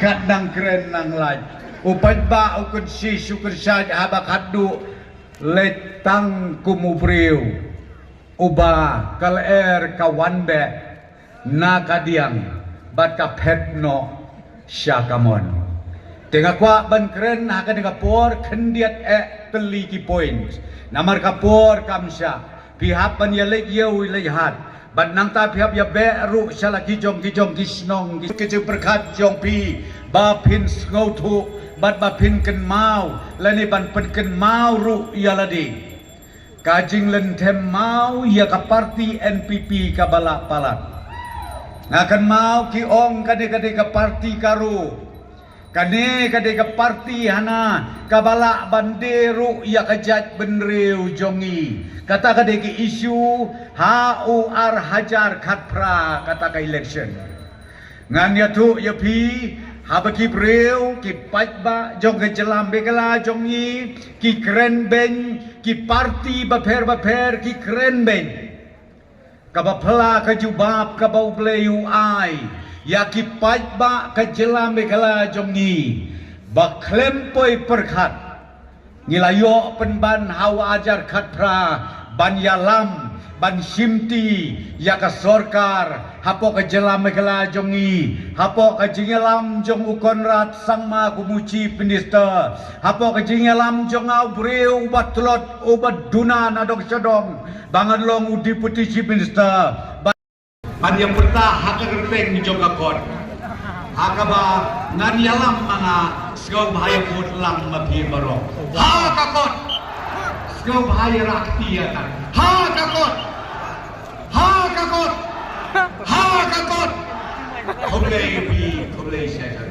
kat nang keren nang laj upat ba ukun si syukur syad habak hadu letang kumubriu uba kal kawan be na kadiang bat ka pet no syakamon tengah kwa ban keren hakan dengan por kendiat teli ki points namar kapor kamsya pihak pan ya lek yeu lehat ban nang ta pihak ya beru sala kijong kisnong kece berkat jong pi ba pin ngautu bat ba pin ken mau lani ban pen ken mau ru ya ladi kajing len tem mau ya ka parti NPP ka balak palat ngakan mau ki ong kade ka parti karu kane kade ka parti hana kabala banderu ya kajat benreu jongi kata kade ki isu HUR hajar khatpra kata ka election ngan ya tu ya pi habaki breu ki pajba jong ke jelam begala jongi ki keren ben ki parti baper ki keren ben kabapla ka jubab ka bau bleu ai ya ki pajba ka jelam begala jongi baklempoi perkhat ngilayo penban hawa ajar khatra ban yalam ban simti ya ka sorkar hapo ka jelam begala jongi hapo ka jingelam jong ukonrat sangma kumuci penista hapo ka jingelam jong au breu batlot ubat dunan adok sodong bangan long udi putisi penista ban yang pertah haka gerteng ni jongka kon haka ba ngan yalam mga sgau bahaya put lang mapi barong haka kon sgau bahaya rakti atan haka kon koblei bi koblei syaitan